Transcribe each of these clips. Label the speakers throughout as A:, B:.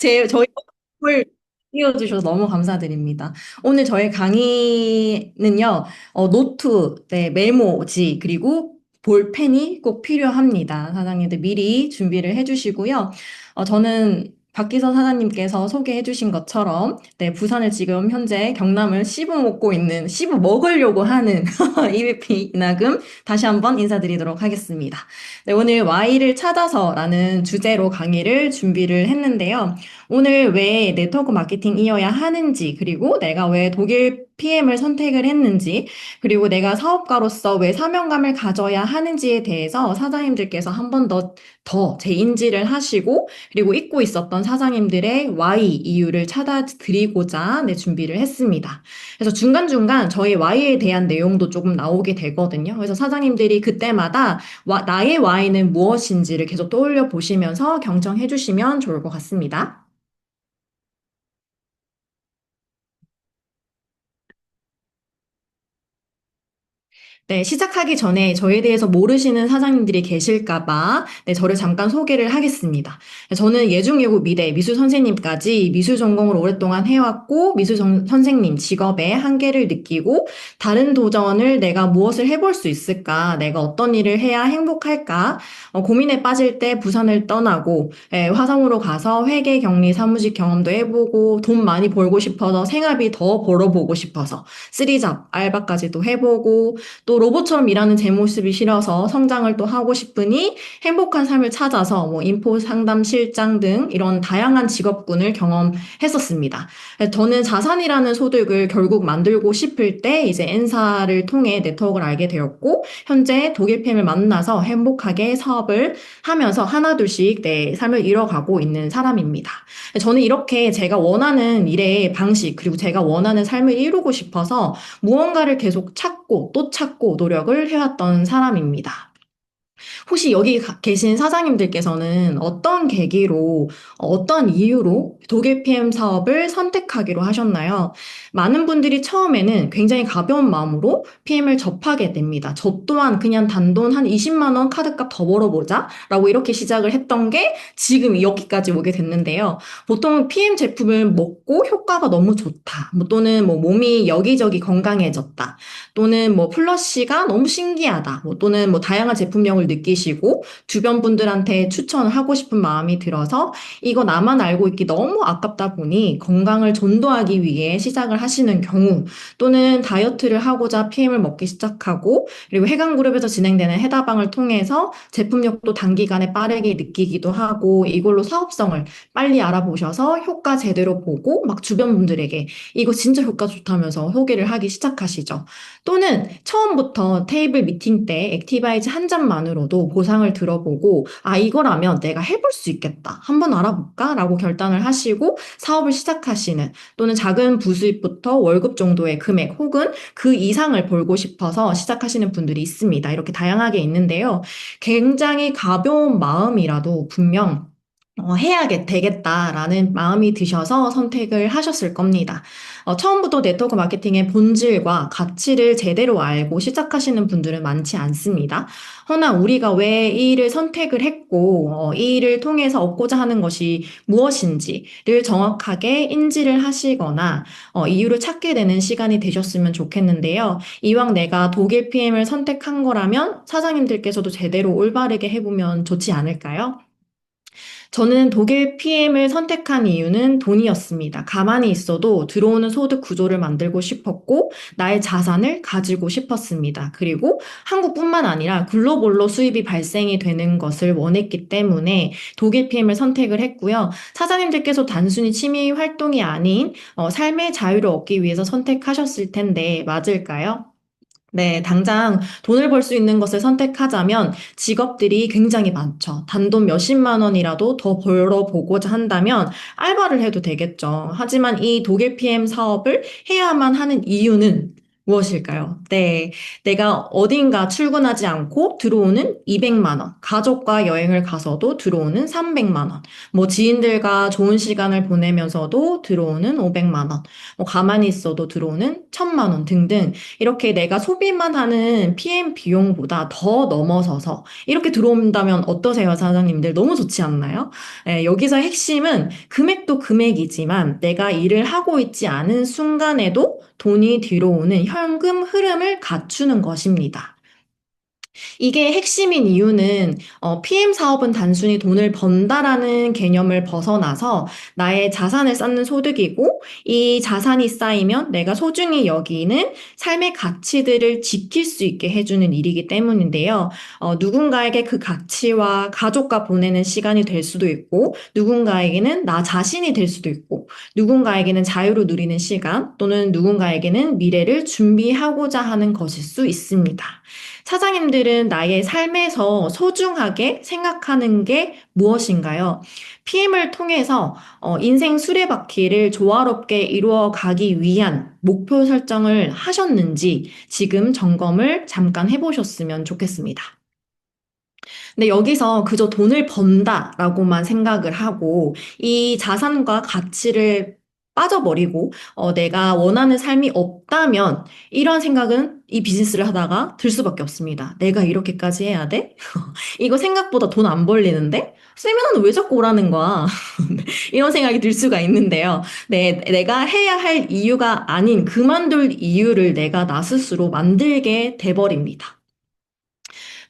A: 저희 을 띄워주셔서 너무 감사드립니다. 오늘 저희 강의는요, 노트, 네, 메모지, 그리고 볼펜이 꼭 필요합니다. 사장님들 미리 준비를 해주시고요. 저는 박기서 사장님께서 소개해 주신 것처럼, 네, 부산을 지금 현재 경남을 씹어 먹고 있는, 씹어 먹으려고 하는 EVP 이나금 다시 한번 인사드리도록 하겠습니다. 네, 오늘 Y를 찾아서라는 주제로 강의를 준비를 했는데요. 오늘 왜 네트워크 마케팅이어야 하는지, 그리고 내가 왜 독일 PM을 선택을 했는지, 그리고 내가 사업가로서 왜 사명감을 가져야 하는지에 대해서 사장님들께서 한 번 더 재인지를 하시고, 그리고 잊고 있었던 사장님들의 Y 이유를 찾아드리고자 네, 준비를 했습니다. 그래서 중간중간 저희 Y에 대한 내용도 조금 나오게 되거든요. 그래서 사장님들이 그때마다 나의 Y는 무엇인지를 계속 떠올려 보시면서 경청해 주시면 좋을 것 같습니다. 네, 시작하기 전에 저에 대해서 모르시는 사장님들이 계실까 봐 네, 저를 잠깐 소개를 하겠습니다. 네, 저는 예중예고 미대 미술 선생님까지 미술 전공을 오랫동안 해왔고 선생님 직업의 한계를 느끼고 다른 도전을 내가 무엇을 해볼 수 있을까? 내가 어떤 일을 해야 행복할까? 고민에 빠질 때 부산을 떠나고 화성으로 가서 회계 격리 사무직 경험도 해보고 돈 많이 벌고 싶어서 생활비 더 벌어보고 싶어서 쓰리잡 알바까지도 해보고 또 로봇처럼 일하는 제 모습이 싫어서 성장을 또 하고 싶으니 행복한 삶을 찾아서 뭐 인포 상담 실장 등 이런 다양한 직업군을 경험했었습니다. 저는 자산이라는 소득을 결국 만들고 싶을 때 이제 N사를 통해 네트워크를 알게 되었고 현재 독일팸을 만나서 행복하게 사업을 하면서 하나둘씩 내 삶을 이뤄가고 있는 사람입니다. 저는 이렇게 제가 원하는 일의 방식 그리고 제가 원하는 삶을 이루고 싶어서 무언가를 계속 찾고 또 찾고 노력을 해왔던 사람입니다. 혹시 여기 계신 사장님들께서는 어떤 계기로, 어떤 이유로 독일 PM 사업을 선택하기로 하셨나요? 많은 분들이 처음에는 굉장히 가벼운 마음으로 PM을 접하게 됩니다. 저 또한 그냥 단돈 한 20만 원 카드값 더 벌어보자 라고 이렇게 시작을 했던 게 지금 여기까지 오게 됐는데요. 보통 PM 제품을 먹고 효과가 너무 좋다. 뭐 또는 뭐 몸이 여기저기 건강해졌다. 또는 뭐 플러시가 너무 신기하다. 뭐 또는 뭐 다양한 제품명을 느끼시고 주변 분들한테 추천을 하고 싶은 마음이 들어서 이거 나만 알고 있기 너무 아깝다 보니 건강을 전도하기 위해 시작을 하시는 경우 또는 다이어트를 하고자 PM을 먹기 시작하고 그리고 해강그룹에서 진행되는 해다방을 통해서 제품력도 단기간에 빠르게 느끼기도 하고 이걸로 사업성을 빨리 알아보셔서 효과 제대로 보고 막 주변 분들에게 이거 진짜 효과 좋다면서 소개를 하기 시작하시죠. 또는 처음부터 테이블 미팅 때 액티바이즈 한 잔만으로도 보상을 들어보고, 아, 이거라면 내가 해볼 수 있겠다. 한번 알아볼까? 라고 결단을 하시고 사업을 시작하시는 또는 작은 부수입부터 월급 정도의 금액 혹은 그 이상을 벌고 싶어서 시작하시는 분들이 있습니다. 이렇게 다양하게 있는데요. 굉장히 가벼운 마음이라도 분명 되겠다라는 마음이 드셔서 선택을 하셨을 겁니다. 처음부터 네트워크 마케팅의 본질과 가치를 제대로 알고 시작하시는 분들은 많지 않습니다. 허나 우리가 왜 이 일을 선택을 했고, 이 일을 통해서 얻고자 하는 것이 무엇인지를 정확하게 인지를 하시거나, 이유를 찾게 되는 시간이 되셨으면 좋겠는데요. 이왕 내가 독일 PM을 선택한 거라면 사장님들께서도 제대로 올바르게 해보면 좋지 않을까요? 저는 독일 PM을 선택한 이유는 돈이었습니다. 가만히 있어도 들어오는 소득 구조를 만들고 싶었고, 나의 자산을 가지고 싶었습니다. 그리고 한국뿐만 아니라 글로벌로 수입이 발생이 되는 것을 원했기 때문에 독일 PM을 선택을 했고요. 사장님들께서 단순히 취미 활동이 아닌 삶의 자유를 얻기 위해서 선택하셨을 텐데, 맞을까요? 네, 당장 돈을 벌 수 있는 것을 선택하자면 직업들이 굉장히 많죠. 단돈 몇십만 원이라도 더 벌어보고자 한다면 알바를 해도 되겠죠. 하지만 이 독일 PM 사업을 해야만 하는 이유는 무엇일까요? 네. 내가 어딘가 출근하지 않고 들어오는 200만 원. 가족과 여행을 가서도 들어오는 300만 원. 뭐 지인들과 좋은 시간을 보내면서도 들어오는 500만 원. 뭐 가만히 있어도 들어오는 1000만 원 등등. 이렇게 내가 소비만 하는 PM 비용보다 더 넘어서서 이렇게 들어온다면 어떠세요, 사장님들? 너무 좋지 않나요? 여기서 핵심은 금액도 금액이지만 내가 일을 하고 있지 않은 순간에도 돈이 들어오는 현금 흐름을 갖추는 것입니다. 이게 핵심인 이유는 PM 사업은 단순히 돈을 번다라는 개념을 벗어나서 나의 자산을 쌓는 소득이고 이 자산이 쌓이면 내가 소중히 여기는 삶의 가치들을 지킬 수 있게 해주는 일이기 때문인데요. 누군가에게 그 가치와 가족과 보내는 시간이 될 수도 있고 누군가에게는 나 자신이 될 수도 있고 누군가에게는 자유로 누리는 시간 또는 누군가에게는 미래를 준비하고자 하는 것일 수 있습니다. 사장님들은 나의 삶에서 소중하게 생각하는 게 무엇인가요? PM을 통해서 인생 수레바퀴를 조화롭게 이루어 가기 위한 목표 설정을 하셨는지 지금 점검을 잠깐 해보셨으면 좋겠습니다. 근데 여기서 그저 돈을 번다라고만 생각을 하고 이 자산과 가치를 빠져버리고 내가 원하는 삶이 없다면 이런 생각은 이 비즈니스를 하다가 들 수밖에 없습니다. 내가 이렇게까지 해야 돼? 이거 생각보다 돈 안 벌리는데? 세미나는 왜 자꾸 오라는 거야? 이런 생각이 들 수가 있는데요. 내가 해야 할 이유가 아닌 그만둘 이유를 내가 나 스스로 만들게 돼버립니다.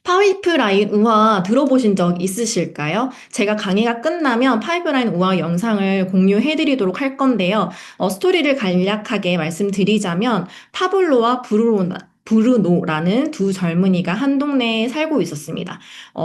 A: 파이프라인 우화 들어보신 적 있으실까요? 제가 강의가 끝나면 파이프라인 우화 영상을 공유해 드리도록 할 건데요. 스토리를 간략하게 말씀드리자면 파블로와 브루노라는 두 젊은이가 한 동네에 살고 있었습니다.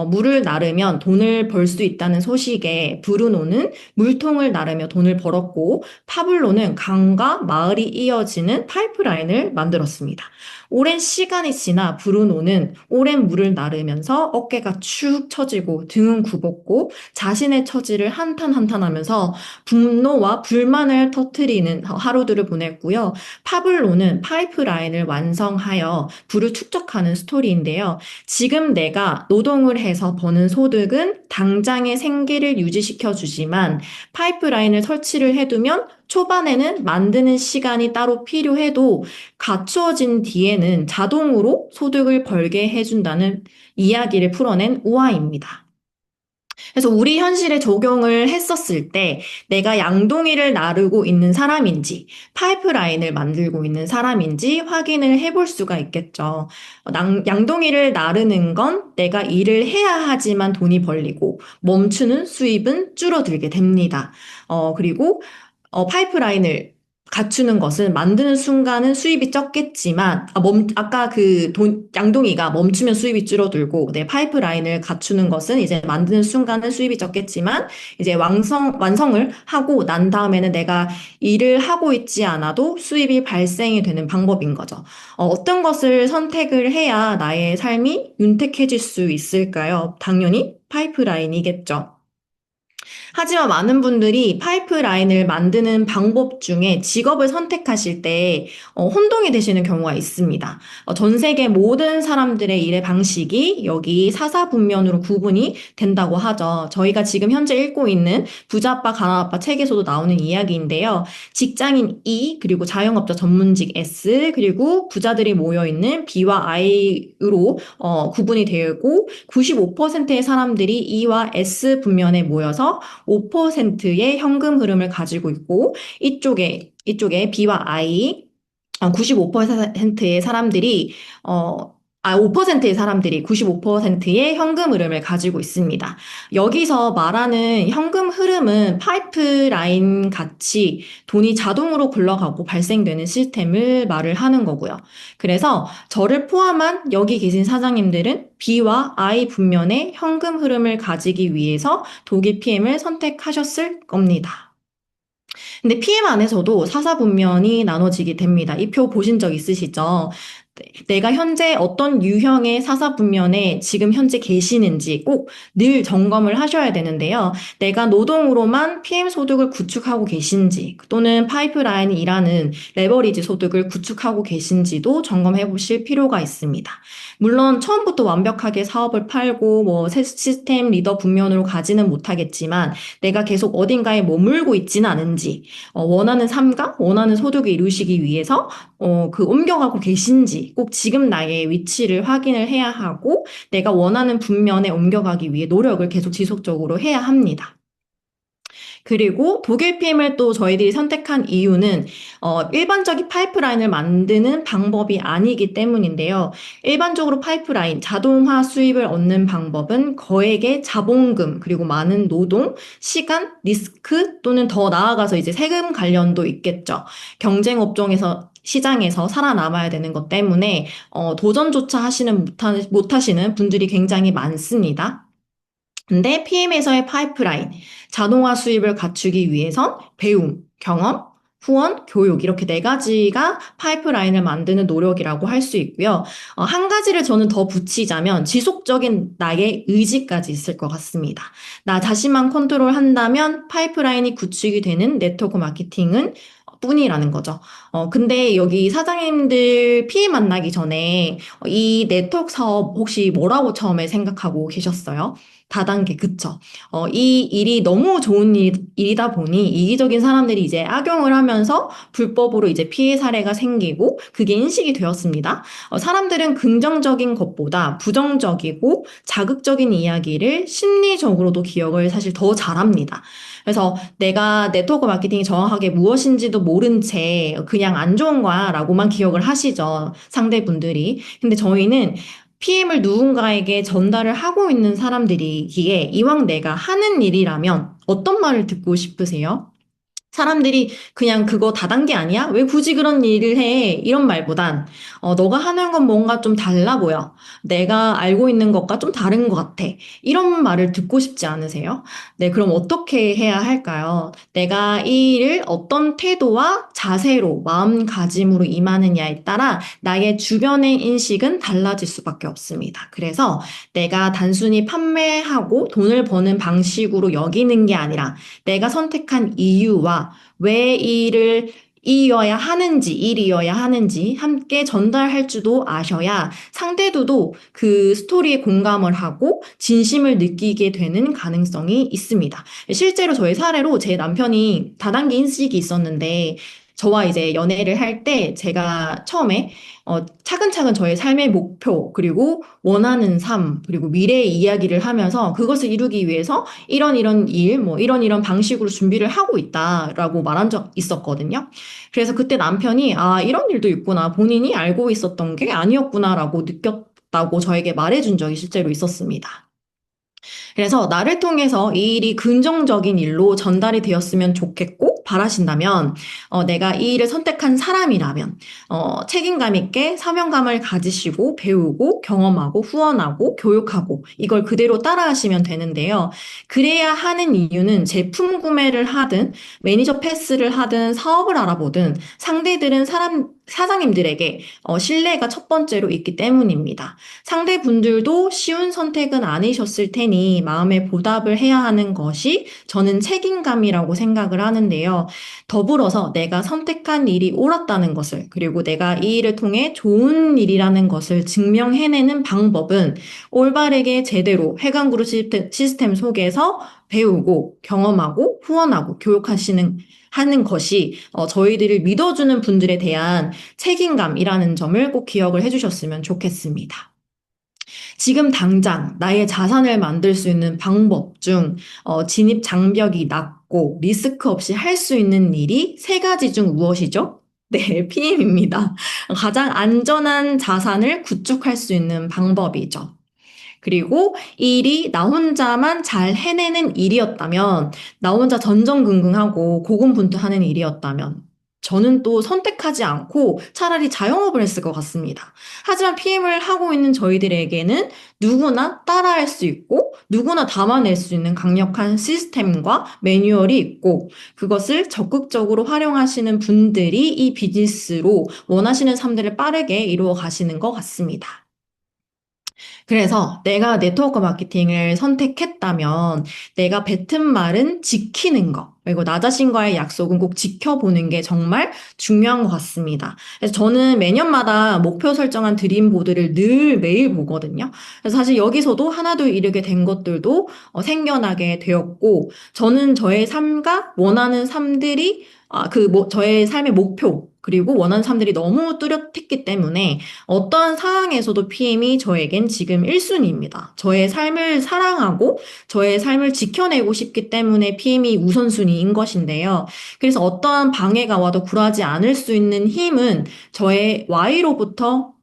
A: 물을 나르면 돈을 벌 수 있다는 소식에 브루노는 물통을 나르며 돈을 벌었고 파블로는 강과 마을이 이어지는 파이프라인을 만들었습니다. 오랜 시간이 지나 브루노는 오랜 물을 나르면서 어깨가 축 처지고 등은 굽었고 자신의 처지를 한탄한탄하면서 분노와 불만을 터뜨리는 하루들을 보냈고요. 파블로는 파이프라인을 완성하여 부를 축적하는 스토리인데요. 지금 내가 노동을 해서 버는 소득은 당장의 생계를 유지시켜 주지만 파이프라인을 설치를 해두면 초반에는 만드는 시간이 따로 필요해도 갖추어진 뒤에는 자동으로 소득을 벌게 해준다는 이야기를 풀어낸 우화입니다. 그래서 우리 현실에 적용을 했었을 때 내가 양동이를 나르고 있는 사람인지 파이프라인을 만들고 있는 사람인지 확인을 해볼 수가 있겠죠. 양동이를 나르는 건 내가 일을 해야 하지만 돈이 벌리고 멈추는 수입은 줄어들게 됩니다. 그리고 파이프라인을 갖추는 것은 만드는 순간은 수입이 적겠지만, 아까 양동이가 멈추면 수입이 줄어들고, 네, 파이프라인을 갖추는 것은 이제 만드는 순간은 수입이 적겠지만, 이제 완성을 하고 난 다음에는 내가 일을 하고 있지 않아도 수입이 발생이 되는 방법인 거죠. 어떤 것을 선택을 해야 나의 삶이 윤택해질 수 있을까요? 당연히 파이프라인이겠죠. 하지만 많은 분들이 파이프라인을 만드는 방법 중에 직업을 선택하실 때 혼동이 되시는 경우가 있습니다. 전 세계 모든 사람들의 일의 방식이 여기 사사분면으로 구분이 된다고 하죠. 저희가 지금 현재 읽고 있는 부자아빠 가난아빠 책에서도 나오는 이야기인데요. 직장인 E 그리고 자영업자 전문직 S 그리고 부자들이 모여있는 B와 I로 구분이 되고 95%의 사람들이 E와 S 분면에 모여서 5%의 현금 흐름을 가지고 있고 이쪽에 B와 I 95%의 사람들이 5%의 사람들이 95%의 현금 흐름을 가지고 있습니다. 여기서 말하는 현금 흐름은 파이프라인 같이 돈이 자동으로 굴러가고 발생되는 시스템을 말을 하는 거고요. 그래서 저를 포함한 여기 계신 사장님들은 B와 I 분면의 현금 흐름을 가지기 위해서 독일 PM을 선택하셨을 겁니다. 근데 PM 안에서도 사사분면이 나눠지게 됩니다. 이 표 보신 적 있으시죠? 내가 현재 어떤 유형의 사사분면에 지금 현재 계시는지 꼭 늘 점검을 하셔야 되는데요. 내가 노동으로만 PM 소득을 구축하고 계신지 또는 파이프라인이 일하는 레버리지 소득을 구축하고 계신지도 점검해 보실 필요가 있습니다. 물론 처음부터 완벽하게 사업을 팔고 뭐 시스템 리더 분면으로 가지는 못하겠지만 내가 계속 어딘가에 머물고 있지는 않은지 원하는 삶과 원하는 소득을 이루시기 위해서 그 옮겨가고 계신지 꼭 지금 나의 위치를 확인을 해야 하고 내가 원하는 분면에 옮겨가기 위해 노력을 계속 지속적으로 해야 합니다. 그리고 독일 PM을 또 저희들이 선택한 이유는 일반적인 파이프라인을 만드는 방법이 아니기 때문인데요. 일반적으로 파이프라인, 자동화 수입을 얻는 방법은 거액의 자본금, 그리고 많은 노동, 시간, 리스크 또는 더 나아가서 이제 세금 관련도 있겠죠. 경쟁 업종에서 시장에서 살아남아야 되는 것 때문에 도전조차 못하시는 분들이 굉장히 많습니다. 근데 PM에서의 파이프라인, 자동화 수입을 갖추기 위해선 배움, 경험, 후원, 교육 이렇게 네 가지가 파이프라인을 만드는 노력이라고 할 수 있고요. 한 가지를 저는 더 붙이자면 지속적인 나의 의지까지 있을 것 같습니다. 나 자신만 컨트롤한다면 파이프라인이 구축이 되는 네트워크 마케팅은 뿐이라는 거죠. 근데 여기 사장님들 PM 만나기 전에 이 네트워크 사업 혹시 뭐라고 처음에 생각하고 계셨어요? 다단계, 그쵸. 이 일이 너무 좋은 일이다 보니 이기적인 사람들이 이제 악용을 하면서 불법으로 이제 피해 사례가 생기고 그게 인식이 되었습니다. 사람들은 긍정적인 것보다 부정적이고 자극적인 이야기를 심리적으로도 기억을 사실 더 잘합니다. 그래서 내가 네트워크 마케팅이 정확하게 무엇인지도 모른 채 그냥 안 좋은 거야 라고만 기억을 하시죠. 상대분들이. 근데 저희는 PM을 누군가에게 전달을 하고 있는 사람들이기에 이왕 내가 하는 일이라면 어떤 말을 듣고 싶으세요? 사람들이 그냥 그거 다단계 아니야? 왜 굳이 그런 일을 해? 이런 말보단 너가 하는 건 뭔가 좀 달라 보여. 내가 알고 있는 것과 좀 다른 것 같아. 이런 말을 듣고 싶지 않으세요? 네, 그럼 어떻게 해야 할까요? 내가 이 일을 어떤 태도와 자세로 마음가짐으로 임하느냐에 따라 나의 주변의 인식은 달라질 수밖에 없습니다. 그래서 내가 단순히 판매하고 돈을 버는 방식으로 여기는 게 아니라 내가 선택한 이유와 왜 이 일을 일이어야 하는지 함께 전달할 줄도 아셔야 상대도 그 스토리에 공감을 하고 진심을 느끼게 되는 가능성이 있습니다. 실제로 저의 사례로 제 남편이 다단계 인식이 있었는데 저와 이제 연애를 할 때 제가 처음에 차근차근 저의 삶의 목표, 그리고 원하는 삶, 그리고 미래의 이야기를 하면서 그것을 이루기 위해서 이런 일, 뭐 이런 방식으로 준비를 하고 있다라고 말한 적 있었거든요. 그래서 그때 남편이 아, 이런 일도 있구나. 본인이 알고 있었던 게 아니었구나라고 느꼈다고 저에게 말해준 적이 실제로 있었습니다. 그래서 나를 통해서 이 일이 긍정적인 일로 전달이 되었으면 좋겠고 바라신다면 내가 이 일을 선택한 사람이라면 책임감 있게 사명감을 가지시고 배우고 경험하고 후원하고 교육하고 이걸 그대로 따라하시면 되는데요. 그래야 하는 이유는 제품 구매를 하든 매니저 패스를 하든 사업을 알아보든 상대들은 사장님들에게 신뢰가 첫 번째로 있기 때문입니다. 상대분들도 쉬운 선택은 아니셨을 테니 마음에 보답을 해야 하는 것이 저는 책임감이라고 생각을 하는데요. 더불어서 내가 선택한 일이 옳았다는 것을, 그리고 내가 이 일을 통해 좋은 일이라는 것을 증명해내는 방법은 올바르게 제대로 해관그룹 시스템 속에서 배우고 경험하고 후원하고 하는 것이 저희들을 믿어주는 분들에 대한 책임감이라는 점을 꼭 기억을 해주셨으면 좋겠습니다. 지금 당장 나의 자산을 만들 수 있는 방법 중 진입 장벽이 낮고 리스크 없이 할 수 있는 일이 세 가지 중 무엇이죠? 네, PM입니다. 가장 안전한 자산을 구축할 수 있는 방법이죠. 그리고 이 일이 나 혼자만 잘 해내는 일이었다면, 나 혼자 전전긍긍하고 고군분투하는 일이었다면, 저는 또 선택하지 않고 차라리 자영업을 했을 것 같습니다. 하지만 PM을 하고 있는 저희들에게는 누구나 따라할 수 있고 누구나 담아낼 수 있는 강력한 시스템과 매뉴얼이 있고 그것을 적극적으로 활용하시는 분들이 이 비즈니스로 원하시는 삶들을 빠르게 이루어 가시는 것 같습니다. 그래서 내가 네트워크 마케팅을 선택했다면 내가 뱉은 말은 지키는 거, 그리고 나 자신과의 약속은 꼭 지켜보는 게 정말 중요한 것 같습니다. 그래서 저는 매년마다 목표 설정한 드림보드를 늘 매일 보거든요. 그래서 사실 여기서도 하나둘 이루게 된 것들도 생겨나게 되었고, 저는 저의 삶과 원하는 삶들이 저의 삶의 목표, 그리고 원하는 삶들이 너무 뚜렷했기 때문에 어떠한 상황에서도 PM이 저에겐 지금 1순위입니다. 저의 삶을 사랑하고 저의 삶을 지켜내고 싶기 때문에 PM이 우선순위인 것인데요. 그래서 어떠한 방해가 와도 굴하지 않을 수 있는 힘은 저의 Y로부터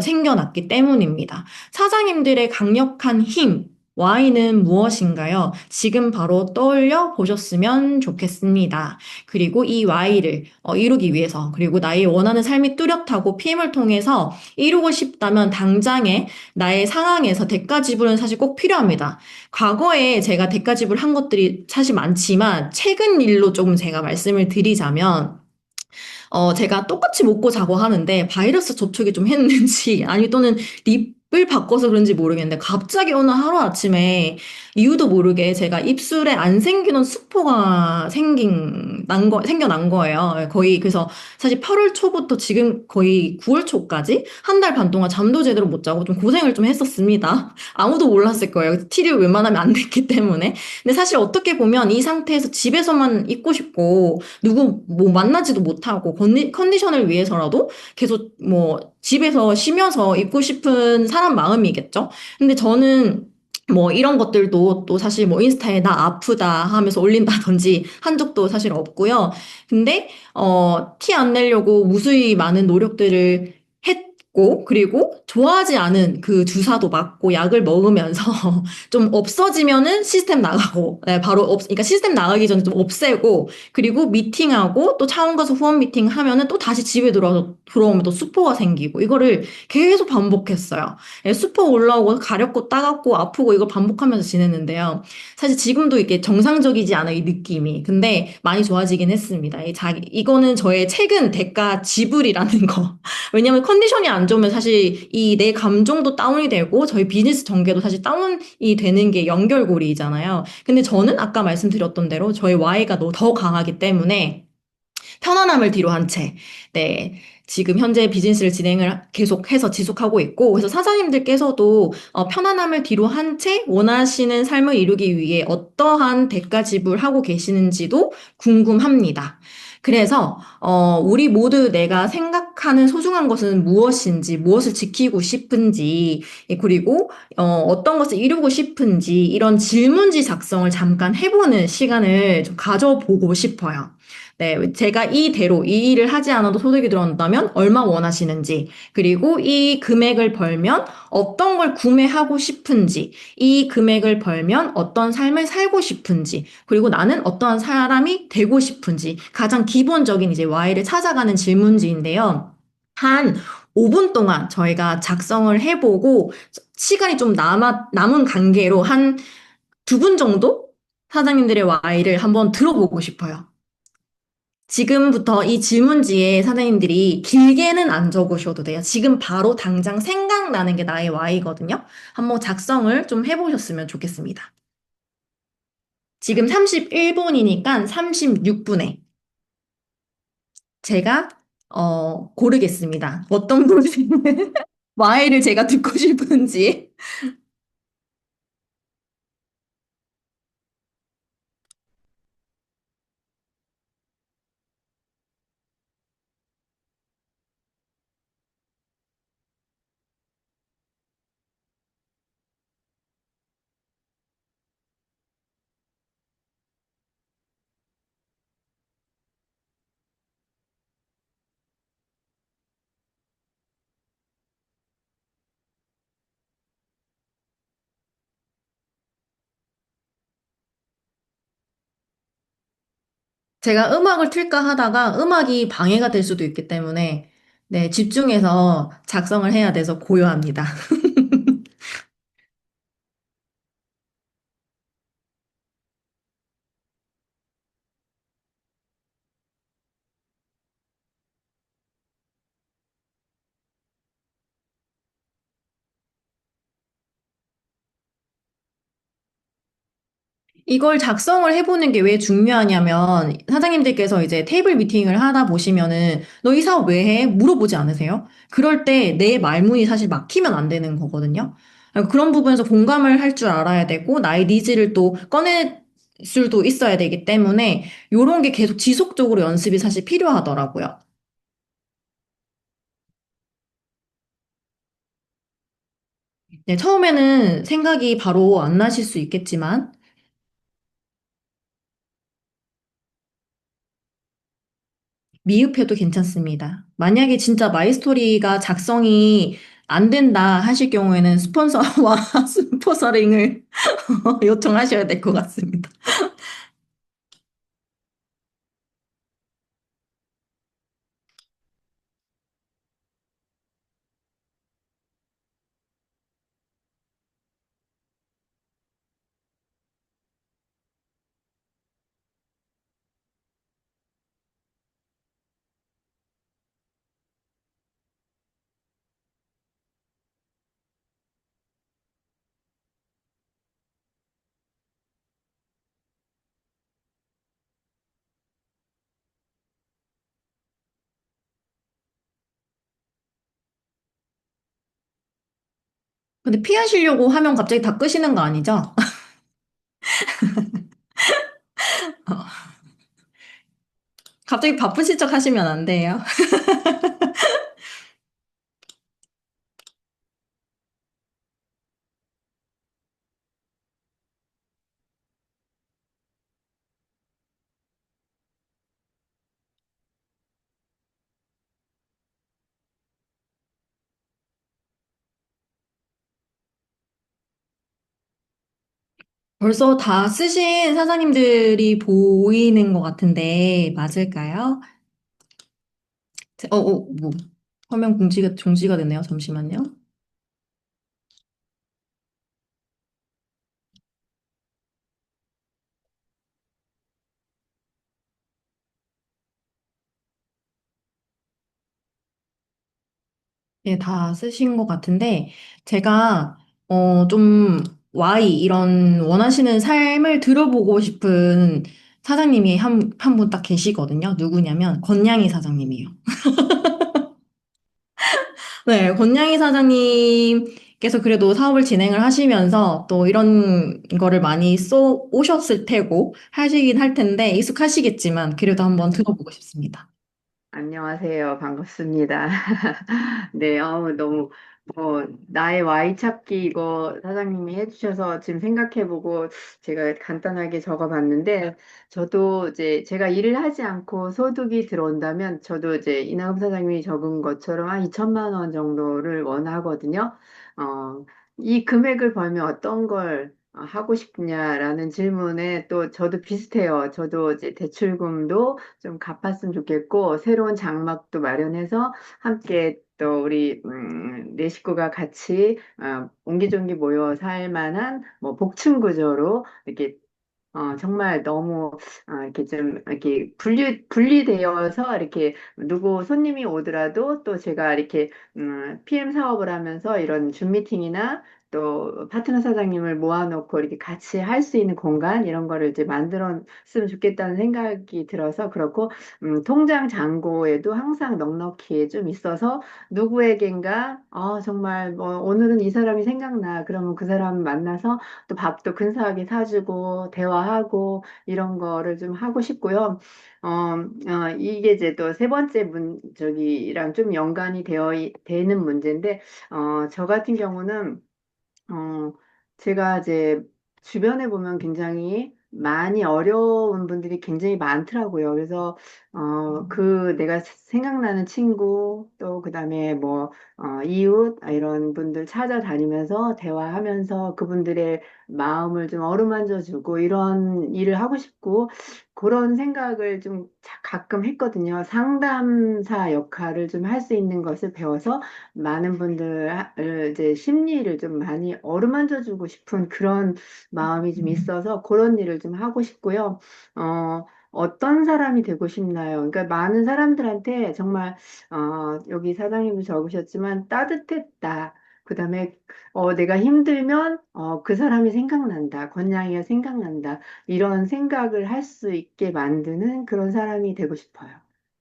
A: 생겨났기 때문입니다. 사장님들의 강력한 힘, Y는 무엇인가요? 지금 바로 떠올려 보셨으면 좋겠습니다. 그리고 이 Y를 이루기 위해서, 그리고 나의 원하는 삶이 뚜렷하고 PM을 통해서 이루고 싶다면 당장에 나의 상황에서 대가 지불은 사실 꼭 필요합니다. 과거에 제가 대가 지불한 것들이 사실 많지만 최근 일로 조금 제가 말씀을 드리자면 제가 똑같이 먹고 자고 하는데 바이러스 접촉이 좀 했는지 아니 또는 립을 바꿔서 그런지 모르겠는데 갑자기 어느 하루아침에 이유도 모르게 제가 입술에 안 생기던 수포가 생겨난 거예요. 거의 그래서 사실 8월 초부터 지금 거의 9월 초까지 한 달 반 동안 잠도 제대로 못 자고 좀 고생을 좀 했었습니다. 아무도 몰랐을 거예요. 티를 웬만하면 안 냈기 때문에. 근데 사실 어떻게 보면 이 상태에서 집에서만 있고 싶고 누구 뭐 만나지도 못하고 컨디션을 위해서라도 계속 뭐 집에서 쉬면서 있고 싶은 사람 마음이겠죠. 근데 저는 뭐 이런 것들도 또 사실 뭐 인스타에 나 아프다 하면서 올린다든지 한 적도 사실 없고요. 근데 티 안 내려고 무수히 많은 노력들을 했고 그리고 좋아하지 않은 그 주사도 맞고 약을 먹으면서 좀 없어지면은 시스템 나가고 바로 그러니까 시스템 나가기 전에 좀 없애고 그리고 미팅하고 또 차원 가서 후원 미팅 하면은 또 다시 집에 들어오면 또 수포가 생기고 이거를 계속 반복했어요. 수포 올라오고 가렵고 따갑고 아프고 이걸 반복하면서 지냈는데요. 사실 지금도 이게 정상적이지 않아 이 느낌이. 근데 많이 좋아지긴 했습니다. 이거는 저의 최근 대가 지불이라는 거. 왜냐면 컨디션이 안 좋으면 사실 이 내 감정도 다운이 되고 저희 비즈니스 전개도 사실 다운이 되는 게 연결고리잖아요. 근데 저는 아까 말씀드렸던 대로 저희 Y가 더 강하기 때문에 편안함을 뒤로 한 채, 네, 지금 현재 비즈니스를 진행을 계속해서 지속하고 있고, 그래서 사장님들께서도 편안함을 뒤로 한 채 원하시는 삶을 이루기 위해 어떠한 대가 지불하고 계시는지도 궁금합니다. 그래서 우리 모두 내가 생각하는 소중한 것은 무엇인지, 무엇을 지키고 싶은지, 그리고 어떤 것을 이루고 싶은지 이런 질문지 작성을 잠깐 해보는 시간을 좀 가져보고 싶어요. 네, 제가 이대로 이 일을 하지 않아도 소득이 들어온다면 얼마 원하시는지, 그리고 이 금액을 벌면 어떤 걸 구매하고 싶은지, 이 금액을 벌면 어떤 삶을 살고 싶은지, 그리고 나는 어떠한 사람이 되고 싶은지, 가장 기본적인 이제 Y를 찾아가는 질문지인데요. 한 5분 동안 저희가 작성을 해보고, 시간이 좀 남은 관계로 한 2분 정도 사장님들의 Y를 한번 들어보고 싶어요. 지금부터 이 질문지에 사장님들이 길게는 안 적으셔도 돼요. 지금 바로 당장 생각나는 게 나의 Y거든요. 한번 작성을 좀 해보셨으면 좋겠습니다. 지금 31분이니까 36분에 제가 고르겠습니다. 어떤 분이 Y를 제가 듣고 싶은지. 제가 음악을 틀까 하다가 음악이 방해가 될 수도 있기 때문에 네, 집중해서 작성을 해야 돼서 고요합니다. 이걸 작성을 해보는 게 왜 중요하냐면 사장님들께서 이제 테이블 미팅을 하다 보시면은 너 이 사업 왜 해? 물어보지 않으세요? 그럴 때 내 말문이 사실 막히면 안 되는 거거든요. 그런 부분에서 공감을 할 줄 알아야 되고 나의 니즈를 또 꺼낼 수도 있어야 되기 때문에 이런 게 계속 지속적으로 연습이 사실 필요하더라고요. 네, 처음에는 생각이 바로 안 나실 수 있겠지만 미흡해도 괜찮습니다. 만약에 진짜 마이스토리가 작성이 안 된다 하실 경우에는 스폰서와 스포서링을 요청하셔야 될 것 같습니다. 근데 피하시려고 하면 갑자기 다 끄시는 거 아니죠? 갑자기 바쁘실 척 하시면 안 돼요. 벌써 다 쓰신 사장님들이 보이는 것 같은데 맞을까요? 뭐 화면 공지가 종지가 됐네요. 잠시만요. 네, 다 쓰신 것 같은데, 제가, 좀, 이런 원하시는 삶을 들어보고 싶은 사장님이 한 분 딱 계시거든요. 누구냐면, 건양희 사장님이에요. 네, 건양희 사장님께서 그래도 사업을 진행을 하시면서 또 이런 거를 많이 오셨을 테고, 하시긴 할 텐데, 익숙하시겠지만, 그래도 한번 들어보고 싶습니다.
B: 안녕하세요. 반갑습니다. 네, 너무, 나의 와이 찾기 이거 사장님이 해주셔서 지금 생각해보고 제가 간단하게 적어봤는데, 저도 이제 제가 일을 하지 않고 소득이 들어온다면, 저도 이제 이나금 사장님이 적은 것처럼 한 2천만 원 정도를 원하거든요. 이 금액을 벌면 어떤 걸 하고 싶냐라는 질문에 또 저도 비슷해요. 저도 이제 대출금도 좀 갚았으면 좋겠고, 새로운 장막도 마련해서 함께 또 우리, 네 식구가 같이, 옹기종기 모여 살 만한, 뭐, 복층 구조로 이렇게 정말 너무, 이렇게 좀, 이렇게 분리되어서, 이렇게, 누구 손님이 오더라도, 또 제가 이렇게, PM 사업을 하면서 이런 줌 미팅이나, 또 파트너 사장님을 모아놓고 이렇게 같이 할 수 있는 공간, 이런 거를 이제 만들었으면 좋겠다는 생각이 들어서 그렇고, 통장 잔고에도 항상 넉넉히 좀 있어서, 누구에겐가, 정말, 뭐, 오늘은 이 사람이 생각나. 그러면 그 사람 만나서, 또 밥도 근사하게 사주고 대화하고 이런 거를 좀 하고 싶고요. 이게 이제 또 세 번째 저기랑 좀 연관이 되는 문제인데, 저 같은 경우는 어, 제가 이제 주변에 보면 굉장히 많이 어려운 분들이 굉장히 많더라고요. 그래서, 내가 생각나는 친구, 또 그다음에 뭐, 이웃, 이런 분들 찾아다니면서 대화하면서 그분들의 마음을 좀 어루만져 주고 이런 일을 하고 싶고, 그런 생각을 좀 가끔 했거든요. 상담사 역할을 좀 할 수 있는 것을 배워서 많은 분들을 이제 심리를 좀 많이 어루만져 주고 싶은 그런 마음이 좀 있어서 그런 일을 좀 하고 싶고요. 어떤 사람이 되고 싶나요? 그러니까 많은 사람들한테 정말 여기 사장님도 적으셨지만 따뜻했다. 그다음에 내가 힘들면 그 사람이 생각난다. 권양이가 생각난다. 이런 생각을 할 수 있게 만드는 그런 사람이 되고 싶어요.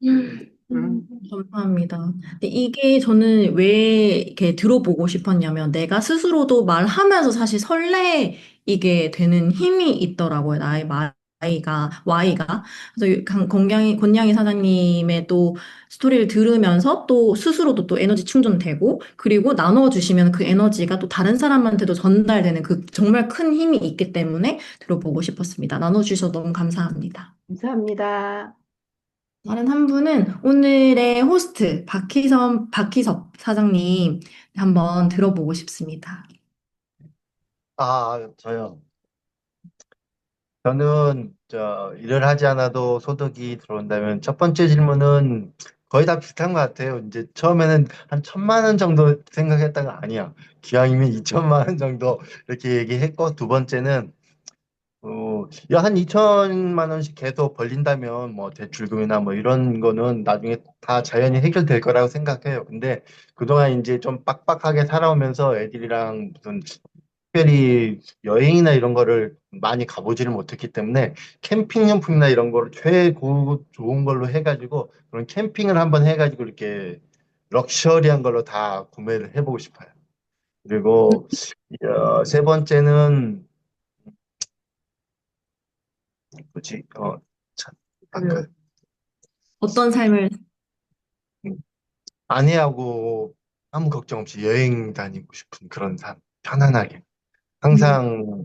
B: 음.
A: 감사합니다. 근데 이게 저는 왜 이렇게 들어보고 싶었냐면 내가 스스로도 말하면서 사실 설레이게 되는 힘이 있더라고요. 나의 Y가. 그래서 권양이 사장님의 또 스토리를 들으면서 또 스스로도 또 에너지 충전되고 그리고 나눠주시면 그 에너지가 또 다른 사람한테도 전달되는 그 정말 큰 힘이 있기 때문에 들어보고 싶었습니다. 나눠주셔서 너무 감사합니다.
B: 감사합니다.
A: 다른 한 분은 오늘의 호스트 박희섭 사장님 한번 들어보고 싶습니다.
C: 저요. 저는 일을 하지 않아도 소득이 들어온다면 첫 번째 질문은 거의 다 비슷한 것 같아요. 이제 처음에는 한 1,000만 원 정도 생각했다가 아니야. 기왕이면 2천만 원 정도 이렇게 얘기했고 두 번째는 한 2천만 원씩 계속 벌린다면 뭐 대출금이나 뭐 이런 거는 나중에 다 자연히 해결될 거라고 생각해요. 근데 그동안 이제 좀 빡빡하게 살아오면서 애들이랑 무슨 특별히 여행이나 이런 거를 많이 가보지를 못했기 때문에 캠핑용품이나 이런 거를 최고 좋은 걸로 해가지고 그런 캠핑을 한번 해가지고 이렇게 럭셔리한 걸로 다 구매를 해보고 싶어요. 그리고 세 번째는 뭐지? 참, 아까
A: 어떤 삶을
C: 음, 아내하고 아무 걱정 없이 여행 다니고 싶은 그런 삶, 편안하게.
A: 음,
C: 항상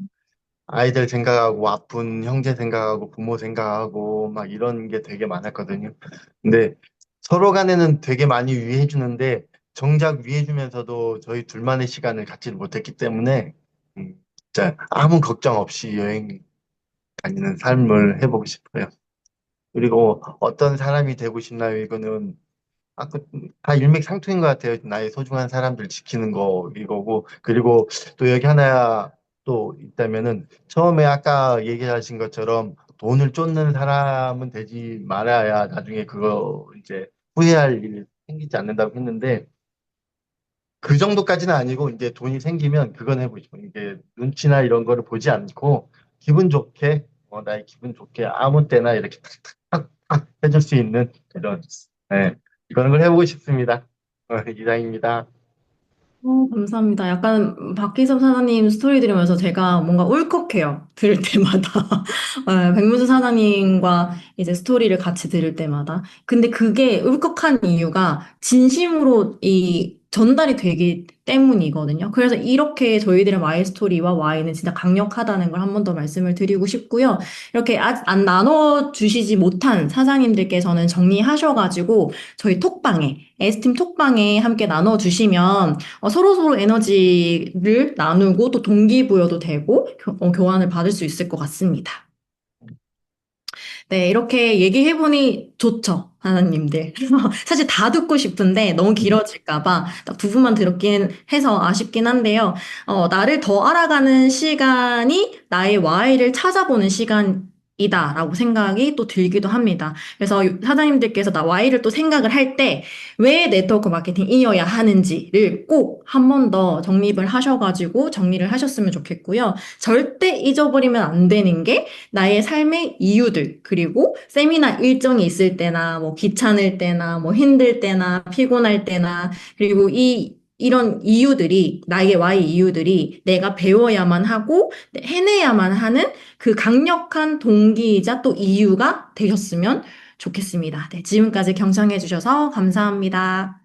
C: 아이들 생각하고 아픈 형제 생각하고 부모 생각하고 막 이런 게 되게 많았거든요. 근데 서로 간에는 되게 많이 위해 주는데 정작 위해 주면서도 저희 둘만의 시간을 갖지를 못했기 때문에 진짜 아무 걱정 없이 여행 다니는 삶을 해보고 싶어요. 그리고 어떤 사람이 되고 싶나요? 이거는 다 일맥상통인 것 같아요. 나의 소중한 사람들 지키는 거 이거고 그리고 또 여기 하나 또 있다면은 처음에 아까 얘기하신 것처럼 돈을 쫓는 사람은 되지 말아야 나중에 그거 이제 후회할 일이 생기지 않는다고 했는데 그 정도까지는 아니고 이제 돈이 생기면 그건 해보시고 이게 눈치나 이런 거를 보지 않고 기분 좋게 나의 기분 좋게 아무 때나 이렇게 탁탁탁탁 해줄 수 있는 그런 그런 걸 해보고 싶습니다. 이상입니다.
A: 감사합니다. 약간 박희섭 사장님 스토리 들으면서 제가 뭔가 울컥해요. 들을 때마다. 백문수 사장님과 이제 스토리를 같이 들을 때마다. 근데 그게 울컥한 이유가 진심으로 이 전달이 되기 때문이거든요. 그래서 이렇게 저희들의 와이 스토리와 와이는 진짜 강력하다는 걸 한 번 더 말씀을 드리고 싶고요. 이렇게 아직 안 나눠주시지 못한 사장님들께서는 정리하셔가지고 저희 톡방에, 에스팀 톡방에 함께 나눠주시면 서로서로 에너지를 나누고 또 동기부여도 되고 교환을 받을 수 있을 것 같습니다. 네, 이렇게 얘기해보니 좋죠, 하나님들. 사실 다 듣고 싶은데 너무 길어질까봐 딱 부분만 들었긴 해서 아쉽긴 한데요. 나를 더 알아가는 시간이 나의 Y를 찾아보는 시간이다라고 생각이 또 들기도 합니다. 그래서 사장님들께서 나 Y를 또 생각을 할 때 왜 네트워크 마케팅이어야 하는지를 꼭 한 번 더 정립을 하셔가지고 정리를 하셨으면 좋겠고요. 절대 잊어버리면 안 되는 게 나의 삶의 이유들, 그리고 세미나 일정이 있을 때나, 뭐 귀찮을 때나, 뭐 힘들 때나, 피곤할 때나, 그리고 이런 이유들이, 나의 와의 이유들이 내가 배워야만 하고, 해내야만 하는 그 강력한 동기이자 또 이유가 되셨으면 좋겠습니다. 네, 지금까지 경청해 주셔서 감사합니다.